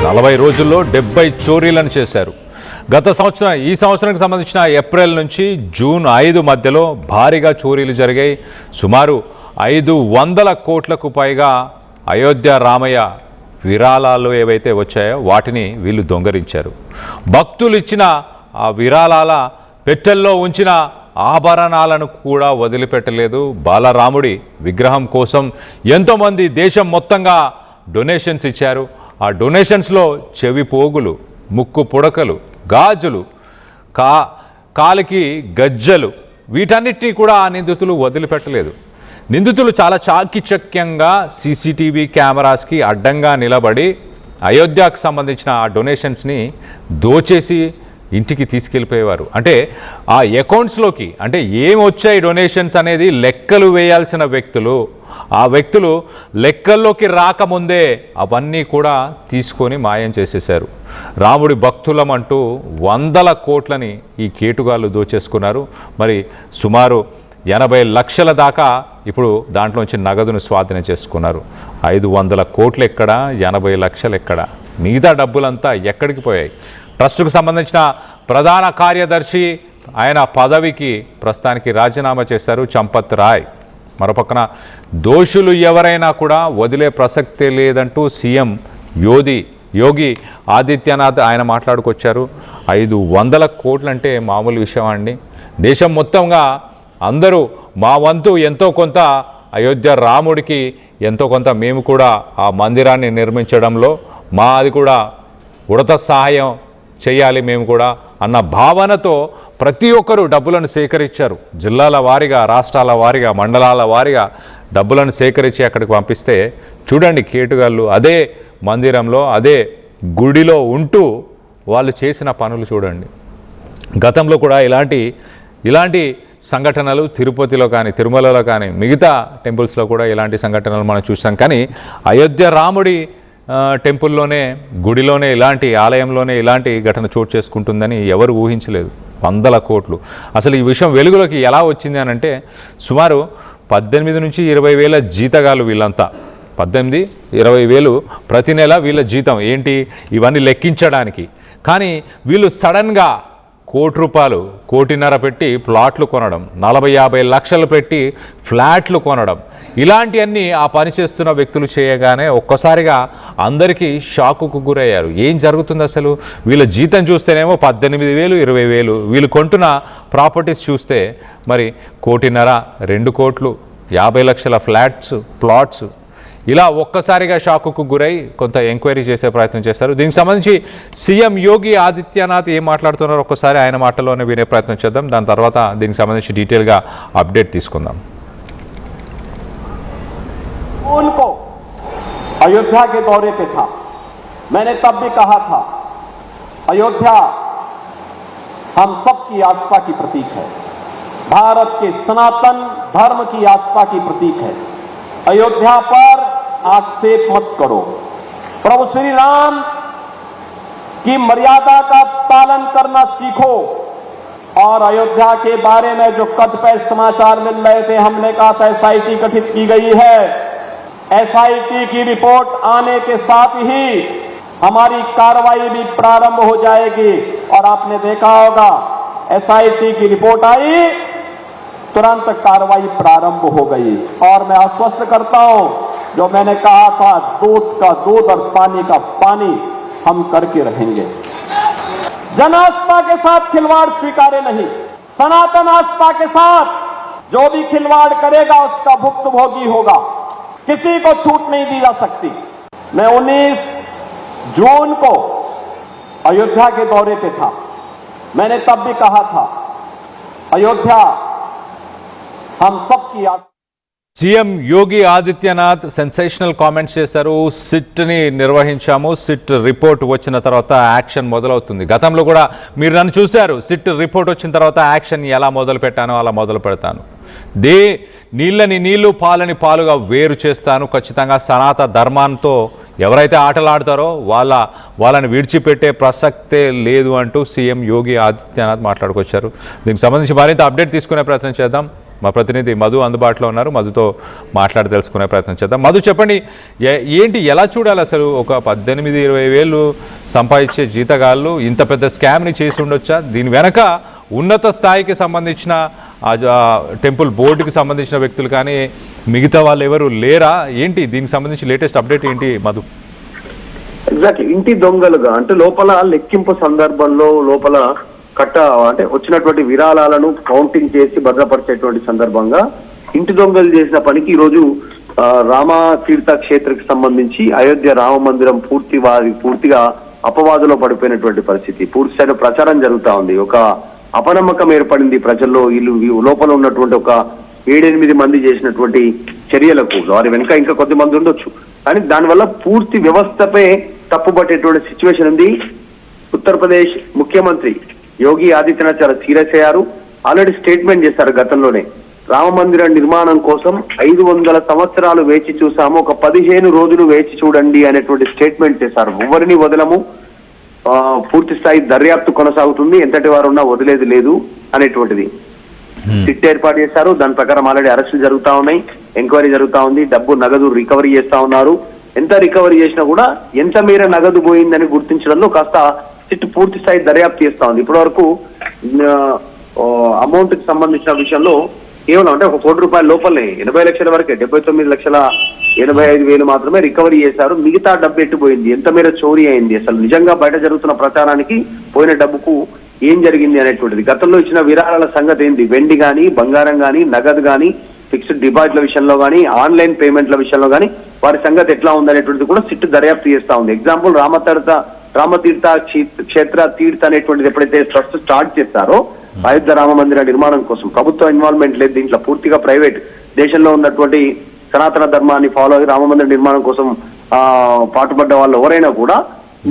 40 రోజుల్లో 70 చోరీలను చేశారు. ఈ సంవత్సరానికి సంబంధించిన ఏప్రిల్ నుంచి జూన్ 5 మధ్యలో భారీగా చోరీలు జరిగాయి. సుమారు 500 కోట్లకు పైగా అయోధ్య రామయ్య విరాళాలు ఏవైతే వచ్చాయో వాటిని వీళ్ళు దొంగరించారు. భక్తులు ఇచ్చిన ఆ విరాళాల పెట్టెల్లో ఉంచిన ఆభరణాలను కూడా వదిలిపెట్టలేదు. బాలరాముడి విగ్రహం కోసం ఎంతోమంది దేశం మొత్తంగా డొనేషన్స్ ఇచ్చారు. ఆ డొనేషన్స్లో చెవి పోగులు, ముక్కు పుడకలు, గాజులు, కాలికి గజ్జలు, వీటన్నిటినీ కూడా ఆ నిందితులు వదిలిపెట్టలేదు. నిందితులు చాలా చాకచక్యంగా సీసీటీవీ కెమెరాస్కి అడ్డంగా నిలబడి అయోధ్యకు సంబంధించిన ఆ డొనేషన్స్ని దోచేసి ఇంటికి తీసుకెళ్ళిపోయేవారు. అంటే ఆ అకౌంట్స్లోకి అంటే ఏం వచ్చాయి డొనేషన్స్ అనేది లెక్కలు వేయాల్సిన వ్యక్తులు, ఆ వ్యక్తులు లెక్కల్లోకి రాకముందే అవన్నీ కూడా తీసుకొని మాయం చేసేశారు. రాముడి భక్తులమంటూ 100 కోట్లని ఈ కేటుగాళ్ళు దోచేసుకున్నారు. మరి సుమారు 80 లక్షల దాకా ఇప్పుడు దాంట్లోంచి నగదును స్వాధీనం చేసుకున్నారు. 500 కోట్లు ఎక్కడ, 80 లక్షలు ఎక్కడ, మిగతా డబ్బులంతా ఎక్కడికి పోయాయి? ట్రస్టుకు సంబంధించిన ప్రధాన కార్యదర్శి ఆయన పదవికి ప్రస్తుతానికి రాజీనామా చేశారు చంపత్ రాయ్. మరోపక్కన దోషులు ఎవరైనా కూడా వదిలే ప్రసక్తే లేదంటూ సీఎం యోగి ఆదిత్యనాథ్ ఆయన మాట్లాడుకొచ్చారు. 500 కోట్లు అంటే మామూలు విషయం అండి. దేశం మొత్తంగా అందరూ మా వంతు ఎంతో కొంత అయోధ్య రాముడికి ఎంతో కొంత మేము కూడా ఆ మందిరాన్ని నిర్మించడంలో మాది కూడా ఉడత సహాయం చేయాలి మేము కూడా అన్న భావనతో ప్రతి ఒక్కరూ డబ్బులను సేకరించారు. జిల్లాల వారీగా, రాష్ట్రాల వారీగా, మండలాల వారీగా డబ్బులను సేకరించి అక్కడికి పంపిస్తే చూడండి కేటుగాళ్ళు అదే మందిరంలో అదే గుడిలో ఉంటూ వాళ్ళు చేసిన పనులు చూడండి. గతంలో కూడా ఇలాంటి సంఘటనలు తిరుపతిలో కానీ, తిరుమలలో కానీ, మిగతా టెంపుల్స్లో కూడా ఇలాంటి సంఘటనలు మనం చూసాం. కానీ అయోధ్య రాముడి టెంపుల్లోనే, గుడిలోనే, ఇలాంటి ఆలయంలోనే ఇలాంటి ఘటన చోటు చేసుకుంటుందని ఎవరు ఊహించలేదు. 100 కోట్లు. అసలు ఈ విషయం వెలుగులోకి ఎలా వచ్చింది అని అంటే సుమారు 18 నుంచి 20 వేల జీతగాళ్ళు వీళ్ళంతా. 18-20 వేలు ప్రతి నెల వీళ్ళ జీతం ఏంటి ఇవన్నీ లెక్కించడానికి. కానీ వీళ్ళు సడన్గా ₹1 కోటి, 1.5 పెట్టి ప్లాట్లు కొనడం, 40-50 లక్షలు పెట్టి ఫ్లాట్లు కొనడం, ఇలాంటివన్నీ ఆ పని చేస్తున్న వ్యక్తులు చేయగానే ఒక్కసారిగా అందరికీ షాకుకు గురయ్యారు. ఏం జరుగుతుంది అసలు? వీళ్ళ జీతం చూస్తేనేమో 18,000, 20,000. వీళ్ళు కొంటున్న ప్రాపర్టీస్ చూస్తే మరి 1.5 కోటి, 2 కోట్లు, 50 లక్షల ప్లాట్స్ ఇలా ఒక్కసారిగా షాకుకు గురై కొంత ఎంక్వైరీ చేసే ప్రయత్నం చేశారు. దీనికి సంబంధించి సీఎం యోగి ఆదిత్యనాథ్ ఏం మాట్లాడుతున్నారో ఒక్కసారి ఆయన మాటల్లోనే వినే ప్రయత్నం చేద్దాం. దాని తర్వాత దీనికి సంబంధించి డీటెయిల్గా అప్డేట్ తీసుకుందాం. उनको अयोध्या के दौरे पे था, मैंने तब भी कहा था अयोध्या हम सबकी आस्था की प्रतीक है, भारत के सनातन धर्म की आस्था की प्रतीक है। अयोध्या पर आक्षेप मत करो। प्रभु श्री राम की मर्यादा का पालन करना सीखो। और अयोध्या के बारे में जो कतिपय समाचार मिल रहे थे, हमने कहा था एसआईटी गठित की गई है। एसआईटी की रिपोर्ट आने के साथ ही हमारी कार्रवाई भी प्रारंभ हो जाएगी। और आपने देखा होगा एसआईटी की रिपोर्ट आई, तुरंत कार्रवाई प्रारंभ हो गई। और मैं आश्वस्त करता हूं, जो मैंने कहा था दूध का दूध और पानी का पानी हम करके रहेंगे। जन आस्था के साथ खिलवाड़ स्वीकार्य नहीं। सनातन आस्था के साथ जो भी खिलवाड़ करेगा उसका भुक्तभोगी होगा। किसी को छूट नहीं दी जा सकती। मैं 19 जून को अयोध्या के दौरे पे था, मैंने तब भी कहा था अयोध्या हम सबकी CM Yogi Adityanath sensational comments చేశారు. సిట్ని నిర్వహించాము, సిట్ రిపోర్ట్ వచ్చిన తర్వాత యాక్షన్ మొదలవుతుంది. గతంలో కూడా మీరు నన్ను చూశారు, సిట్ రిపోర్ట్ వచ్చిన తర్వాత యాక్షన్ ఎలా మొదలు పెట్టానో అలా మొదలు పెడతాను. నీళ్ళని నీళ్లు, పాలని పాలుగా వేరు చేస్తాను. ఖచ్చితంగా సనాతన ధర్మంతో ఎవరైతే ఆటలాడతారో వాళ్ళని విడిచిపెట్టే ప్రసక్తే లేదు అంటూ సీఎం యోగి ఆదిత్యనాథ్ మాట్లాడుకొచ్చారు. దీనికి సంబంధించి మరింత అప్డేట్ తీసుకునే ప్రయత్నం చేద్దాం. మా ప్రతినిధి మధు అందుబాటులో ఉన్నారు. మధుతో మాట్లాడి తెలుసుకునే ప్రయత్నం చేద్దాం. మధు, చెప్పండి, ఏంటి, ఎలా చూడాలి అసలు? ఒక 18-20 వేలు సంపాదించే జీతగాళ్ళు ఇంత పెద్ద స్కామ్ని చేసి ఉండొచ్చా? దీని వెనక ఉన్నత స్థాయికి సంబంధించిన టెంపుల్ బోర్డుకి సంబంధించిన వ్యక్తులు కానీ మిగతా వాళ్ళు ఎవరు లేరా? ఏంటి దీనికి సంబంధించి లేటెస్ట్ అప్డేట్ ఏంటి మధు? ఎగ్జాక్ట్లీ, ఇంటి దొంగలుగా అంటే లోపల లెక్కింపు సందర్భంలో లోపల అంటే వచ్చినటువంటి విరాళాలను కౌంటింగ్ చేసి భద్రపరిచేటువంటి సందర్భంగా ఇంటి దొంగలు చేసిన పనికి ఈరోజు రామతీర్థ క్షేత్రకి సంబంధించి అయోధ్య రామ మందిరం పూర్తిగా అపవాదులో పడిపోయినటువంటి పరిస్థితి. పూర్తి స్థాయిలో ప్రచారం జరుగుతా ఉంది. ఒక అపనమ్మకం ఏర్పడింది ప్రజల్లో. వీళ్ళు లోపల ఉన్నటువంటి ఒక 7-8 మంది చేసినటువంటి చర్యలకు వారి వెనుక ఇంకా కొద్ది మంది ఉండొచ్చు, కానీ దానివల్ల పూర్తి వ్యవస్థపై తప్పుపట్టేటువంటి సిచ్యువేషన్ ఉంది. ఉత్తరప్రదేశ్ ముఖ్యమంత్రి యోగి ఆదిత్యనాథ్ చాలా సీరియస్ అయ్యారు. ఆల్రెడీ స్టేట్మెంట్ చేశారు గతంలోనే, రామ మందిర నిర్మాణం కోసం 500 సంవత్సరాలు వేచి చూసాము, ఒక 15 రోజులు వేచి చూడండి అనేటువంటి స్టేట్మెంట్ చేశారు. ఎవరిని వదలము, పూర్తి స్థాయి దర్యాప్తు కొనసాగుతుంది, ఎంతటి వారు ఉన్నా వదిలేది లేదు అనేటువంటిది సిట్ ఏర్పాటు చేశారు. దాని ప్రకారం ఆల్రెడీ అరెస్టులు జరుగుతా ఉన్నాయి, ఎంక్వైరీ జరుగుతా ఉంది, డబ్బు నగదు రికవరీ చేస్తా ఉన్నారు. ఎంత రికవరీ చేసినా కూడా ఎంత మేర నగదు పోయిందని గుర్తించడంలో కాస్త సిట్ పూర్తి స్థాయి దర్యాప్తు చేస్తా ఉంది. ఇప్పటి వరకు అమౌంట్ కి సంబంధించిన విషయంలో కేవలం అంటే 1 కోటి రూపాయల లోపలనే 80 లక్షల వరకే 79,85,000 మాత్రమే రికవరీ చేశారు. మిగతా డబ్బు ఎట్టుపోయింది, ఎంత మేర చోరీ అయింది, అసలు నిజంగా బయట జరుగుతున్న ప్రచారానికి పోయిన డబ్బుకు ఏం జరిగింది అనేటువంటిది, గతంలో ఇచ్చిన విరాళాల సంగతి ఏంటి, వెండి కానీ బంగారం కానీ నగదు కానీ ఫిక్స్డ్ డిపాజిట్ల విషయంలో కానీ ఆన్లైన్ పేమెంట్ల విషయంలో కానీ వారి సంగతి ఎట్లా ఉందనేటువంటిది కూడా సిట్ దర్యాప్తు చేస్తా ఉంది. ఎగ్జాంపుల్ రామతీర్థ క్షేత్ర తీర్థ అనేటువంటిది ఎప్పుడైతే ట్రస్ట్ స్టార్ట్ చేస్తారో అయోధ్య రామ మందిర నిర్మాణం కోసం ప్రభుత్వ ఇన్వాల్వ్మెంట్ లేదు దీంట్లో, పూర్తిగా ప్రైవేట్ దేశంలో ఉన్నటువంటి సనాతన ధర్మాన్ని ఫాలో అయ్యి రామ మందిర నిర్మాణం కోసం పాటుపడ్డ వాళ్ళు ఎవరైనా కూడా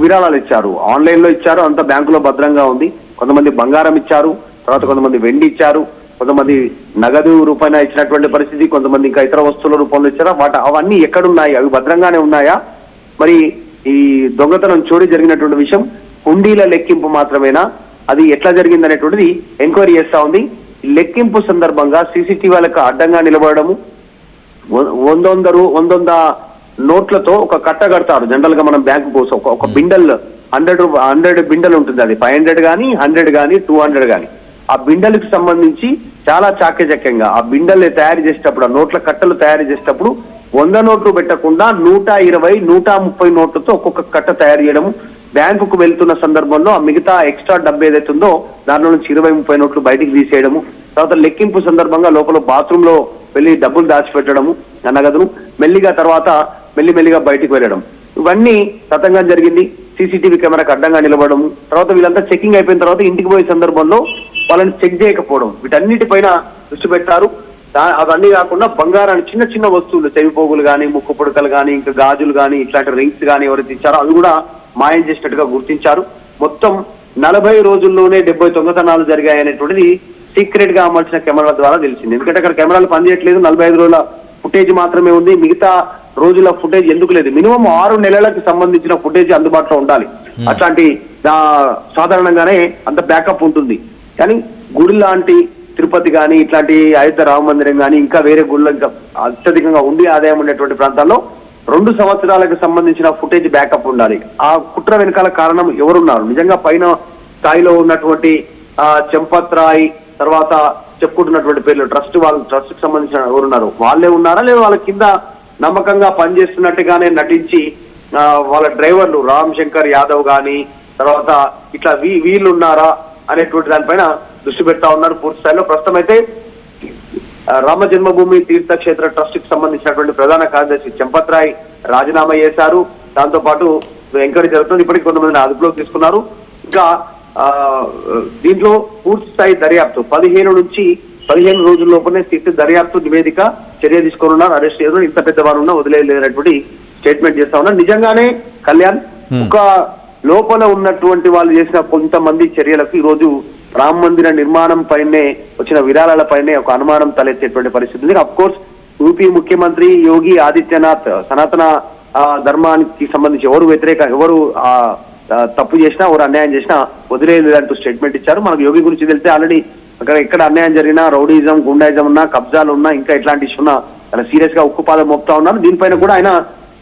విరాళాలు ఇచ్చారు, ఆన్లైన్ లో ఇచ్చారు, అంతా బ్యాంకులో భద్రంగా ఉంది. కొంతమంది బంగారం ఇచ్చారు, తర్వాత కొంతమంది వెండి ఇచ్చారు, కొంతమంది నగదు రూపాయన ఇచ్చినటువంటి పరిస్థితి, కొంతమంది ఇంకా ఇతర వస్తువుల రూపంలో ఇచ్చారా, అవన్నీ ఎక్కడున్నాయి, అవి భద్రంగానే ఉన్నాయా? మరి ఈ దొంగతనం చోరీ జరిగినటువంటి విషయం హుండీల లెక్కింపు మాత్రమేనా, అది ఎట్లా జరిగింది అనేటువంటిది ఎంక్వైరీ చేస్తా ఉంది. లెక్కింపు సందర్భంగా సీసీటీవీలకు అడ్డంగా నిలబడము, 100 నోట్లతో ఒక కట్ట కడతారు. జనరల్ గా మనం బ్యాంకు కోసం ఒక బిండల్ 100 బిండల్ ఉంటుంది, అది 500 కానీ 100 కానీ 200 కానీ, ఆ బిండల్కి సంబంధించి చాలా చాకచక్యంగా ఆ బిండల్ తయారు చేసేటప్పుడు, ఆ నోట్ల కట్టలు తయారు చేసేటప్పుడు 100 నోట్లు పెట్టకుండా 120, 130 నోట్లతో ఒక్కొక్క కట్ట తయారు చేయడము, బ్యాంకుకు వెళ్తున్న సందర్భంలో ఆ మిగతా ఎక్స్ట్రా డబ్బు ఏదైతే ఉందో దానిలో నుంచి 20-30 నోట్లు బయటికి తీసేయడము, తర్వాత లెక్కింపు సందర్భంగా లోపల బాత్రూమ్ లో వెళ్ళి డబ్బులు దాచిపెట్టడము, నగదును తర్వాత మెల్లిమెల్లిగా బయటికి వెళ్ళడం, ఇవన్నీ తతంగా జరిగింది. సీసీటీవీ కెమెరాకి అడ్డంగా నిలబడము, తర్వాత వీళ్ళంతా చెకింగ్ అయిపోయిన తర్వాత ఇంటికి పోయే సందర్భంలో వాళ్ళని చెక్ చేయకపోవడం, వీటన్నిటిపైన దృష్టి పెట్టారు. అవన్నీ కాకుండా బంగారాన్ని చిన్న చిన్న వస్తువులు, చెవిపోగులు కానీ, ముక్కు పుడకలు కానీ, ఇంకా గాజులు కానీ, ఇట్లాంటి రింగ్స్ కానీ ఎవరైతే ఇచ్చారో అవి కూడా మాయం చేసినట్టుగా గుర్తించారు. మొత్తం 40 రోజుల్లోనే 70 దొంగతనాలు జరిగాయనేటువంటిది సీక్రెట్ గా అమర్చిన కెమెరాల ద్వారా తెలిసింది. ఎందుకంటే అక్కడ కెమెరాలు పనిచేయట్లేదు, 45 రోజుల ఫుటేజ్ మాత్రమే ఉంది, మిగతా రోజుల ఫుటేజ్ ఎందుకు లేదు? మినిమం 6 నెలలకు సంబంధించిన ఫుటేజ్ అందుబాటులో ఉండాలి. అట్లాంటి సాధారణంగానే అంత బ్యాకప్ ఉంటుంది. కానీ గుడి లాంటి తిరుపతి కానీ, ఇట్లాంటి అయోధ్య రామ మందిరం కానీ, ఇంకా వేరే గుళ్ళు ఇంకా అత్యధికంగా ఉండి ఆదాయం ఉండేటువంటి ప్రాంతాల్లో 2 సంవత్సరాలకు సంబంధించిన ఫుటేజ్ బ్యాకప్ ఉండాలి. ఆ కుట్ర వెనకాల కారణం ఎవరున్నారు? నిజంగా పైన స్థాయిలో ఉన్నటువంటి చెంపత్ రాయ్, తర్వాత చెప్పుకుంటున్నటువంటి పేర్లు ట్రస్ట్ కి సంబంధించిన ఎవరున్నారు, వాళ్ళే ఉన్నారా, లేదా వాళ్ళ కింద నమ్మకంగా పనిచేస్తున్నట్టుగానే నటించి వాళ్ళ డ్రైవర్లు రామ్ శంకర్ యాదవ్ గాని, తర్వాత ఇట్లా వీళ్ళు ఉన్నారా అనేటువంటి దానిపైన దృష్టి పెడతా ఉన్నారు పూర్తి స్థాయిలో. ప్రస్తుతం అయితే రామ జన్మభూమి తీర్థక్షేత్ర ట్రస్ట్ కి సంబంధించినటువంటి ప్రధాన కార్యదర్శి చెంపత్ రాయ్ రాజీనామా చేశారు. దాంతో పాటు ఎంక్వైరీ జరుగుతుంది. ఇప్పటికి కొంతమందిని అదుపులోకి తీసుకున్నారు. ఇంకా దీంట్లో పూర్తి స్థాయి దర్యాప్తు 15 నుంచి 15 రోజుల లోపలనే సిట్ దర్యాప్తు నివేదిక చర్య తీసుకోనున్నారు. అరెస్ట్ చేయడం, ఇంత పెద్దవారు ఉన్నా వదిలేయలేనటువంటి స్టేట్మెంట్ చేస్తా ఉన్నారు. నిజంగానే కళ్యాణ్, ఒక లోపల ఉన్నటువంటి వాళ్ళు చేసిన కొంతమంది చర్యలకు ఈ రోజు రామ మందిర నిర్మాణం పైనే వచ్చిన విరాళాల పైనే ఒక అనుమానం తలెత్తేటువంటి పరిస్థితి ఉంది. అఫ్ కోర్స్ యూపీ ముఖ్యమంత్రి యోగి ఆదిత్యనాథ్ సనాతన ధర్మానికి సంబంధించి ఎవరు తప్పు చేసినా, ఎవరు అన్యాయం చేసినా వదిలేదంటూ స్టేట్మెంట్ ఇచ్చారు. మనకు యోగి గురించి తెలిస్తే ఆల్రెడీ అక్కడ ఎక్కడ అన్యాయం జరిగినా, రౌడీజం, గుండాయిజం ఉన్నా, కబ్జాలు ఉన్నా, ఇంకా ఇట్లాంటి ఇష్యూ ఉన్నా చాలా సీరియస్ గా ఉక్కుపాదం మోపుతా ఉన్నారు. దీనిపైన కూడా ఆయన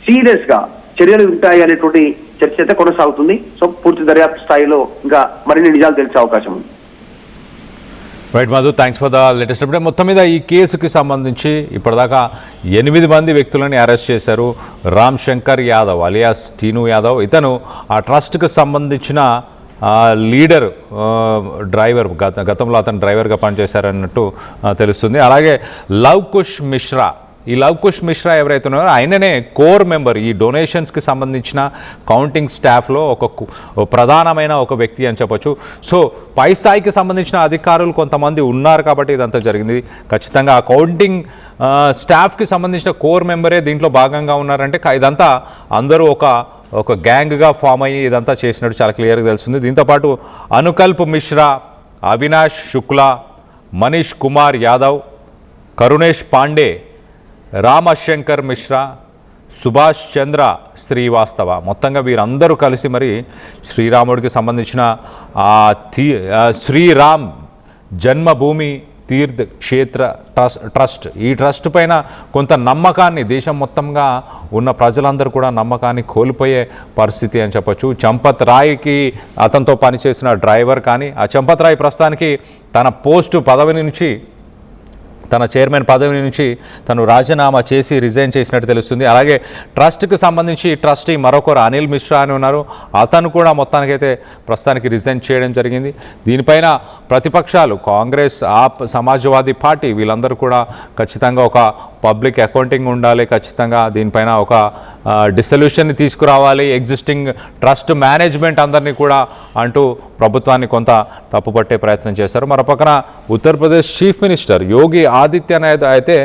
సీరియస్ గా చర్యలు ఉంటాయి అనేటువంటి చర్చ అయితే కొనసాగుతుంది. సో పూర్తి దర్యాప్తు స్థాయిలో ఇంకా మరిన్ని నిజాలు తెలిసే అవకాశం ఉంది. Right Madhu, thanks for the latest update. మొత్తం మీద ఈ కేసుకి సంబంధించి ఇప్పటిదాకా 8 మంది వ్యక్తులని అరెస్ట్ చేశారు. రామ్ శంకర్ యాదవ్ అలియాస్ టీను యాదవ్, ఇతను ఆ ట్రస్ట్కి సంబంధించిన లీడర్, డ్రైవర్, గతంలో అతను డ్రైవర్గా పనిచేశారన్నట్టు తెలుస్తుంది. అలాగే లవ్ కుష్ మిశ్రా, ఈ లవ్ కుష్ మిశ్రా ఎవరైతే ఉన్నారో ఆయననే కోర్ మెంబర్, ఈ డొనేషన్స్కి సంబంధించిన కౌంటింగ్ స్టాఫ్లో ఒక ప్రధానమైన ఒక వ్యక్తి అని చెప్పొచ్చు. సో పై స్థాయికి సంబంధించిన అధికారులు కొంతమంది ఉన్నారు కాబట్టి ఇదంతా జరిగింది. ఖచ్చితంగా ఆ కౌంటింగ్ స్టాఫ్కి సంబంధించిన కోర్ మెంబరే దీంట్లో భాగంగా ఉన్నారంటే ఇదంతా అందరూ ఒక గ్యాంగ్గా ఫామ్ అయ్యి ఇదంతా చేసినట్టు చాలా క్లియర్గా తెలుస్తుంది. దీంతోపాటు అనుకల్ప్ మిశ్రా, అవినాష్ శుక్లా, మనీష్ కుమార్ యాదవ్, కరుణేష్ పాండే, రామశంకర్ మిశ్రా, సుభాష్ చంద్ర శ్రీవాస్తవ, మొత్తంగా వీరందరూ కలిసి మరి శ్రీరాముడికి సంబంధించిన శ్రీరామ్ జన్మభూమి తీర్థ క్షేత్ర ట్రస్ట్, ఈ ట్రస్ట్ పైన కొంత నమ్మకాన్ని దేశం మొత్తంగా ఉన్న ప్రజలందరూ కూడా నమ్మకాన్ని కోల్పోయే పరిస్థితి అని చెప్పొచ్చు. చంపత్ రాయ్కి అతనితో పనిచేసిన డ్రైవర్ కానీ, ఆ చంపత్ రాయ్ ప్రస్తుతానికి తన పదవి నుంచి, తన చైర్మన్ పదవి నుంచి తను రాజీనామా చేసి రిజైన్ చేసినట్టు తెలుస్తుంది. అలాగే ట్రస్ట్కి సంబంధించి ట్రస్టీ మరొకరు అనిల్ మిశ్రా అని ఉన్నారు, అతను కూడా మొత్తానికైతే ప్రస్తుతానికి రిజైన్ చేయడం జరిగింది. దీనిపైన ప్రతిపక్షాలు కాంగ్రెస్, ఆప్, సమాజ్వాదీ పార్టీ వీళ్ళందరూ కూడా ఖచ్చితంగా ఒక పబ్లిక్ అకౌంటింగ్ ఉండాలి, ఖచ్చితంగా దీనిపైన ఒక డిసల్యూషన్ని తీసుకురావాలి, ఎగ్జిస్టింగ్ ట్రస్ట్ మేనేజ్మెంట్ అందరినీ కూడా అంటూ ప్రభుత్వాన్ని కొంత తప్పుపట్టే ప్రయత్నం చేశారు. మరోపక్కన ఉత్తరప్రదేశ్ చీఫ్ మినిస్టర్ యోగి ఆదిత్యనాథ్ అయితే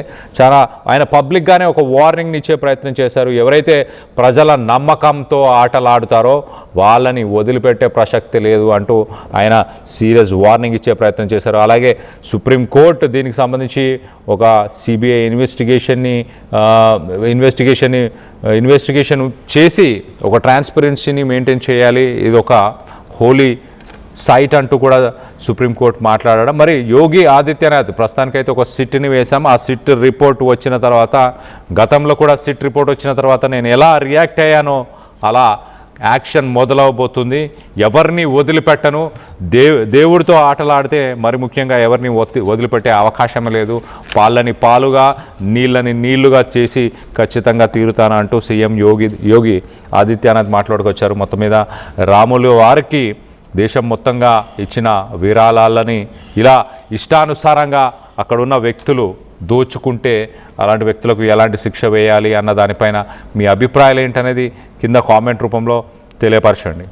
ఆయన పబ్లిక్గానే ఒక వార్నింగ్ని ఇచ్చే ప్రయత్నం చేశారు. ఎవరైతే ప్రజల నమ్మకంతో ఆటలాడుతారో వాళ్ళని వదిలిపెట్టే ప్రసక్తి లేదు అంటూ ఆయన సీరియస్ వార్నింగ్ ఇచ్చే ప్రయత్నం చేశారు. అలాగే సుప్రీంకోర్టు దీనికి సంబంధించి ఒక సిబిఐ ఇన్వెస్టిగేషన్ చేసి ఒక ట్రాన్స్పరెన్సీని మెయింటైన్ చేయాలి, ఇది ఒక హోలీ సైట్ అంటూ కూడా సుప్రీంకోర్టు మాట్లాడడం. మరి యోగి ఆదిత్యనాథ్ ప్రస్తుతానికైతే ఒక సిట్ని వేశాం. ఆ సిట్ రిపోర్ట్ వచ్చిన తర్వాత, గతంలో కూడా సిట్ రిపోర్ట్ వచ్చిన తర్వాత నేను ఎలా రియాక్ట్ అయ్యానో అలా యాక్షన్ మొదలవబోతుంది. ఎవరిని వదిలిపెట్టను, దేవుడితో ఆటలాడితే మరి ముఖ్యంగా ఎవరిని వదిలిపెట్టే అవకాశం లేదు. పాలని పాలుగా, నీళ్ళని నీళ్లుగా చేసి ఖచ్చితంగా తీరుతాను అంటూ సీఎం యోగి ఆదిత్యనాథ్ మాట్లాడుకొచ్చారు. మొత్తం మీద రాములు వారికి దేశం మొత్తంగా ఇచ్చిన విరాళాలని ఇలా ఇష్టానుసారంగా అక్కడున్న వ్యక్తులు దోచుకుంటే అలాంటి వ్యక్తులకు ఎలాంటి శిక్ష వేయాలి అన్న దానిపైన మీ అభిప్రాయాలు ఏంటనేది కింద కామెంట్ రూపంలో తెలియపరచండి.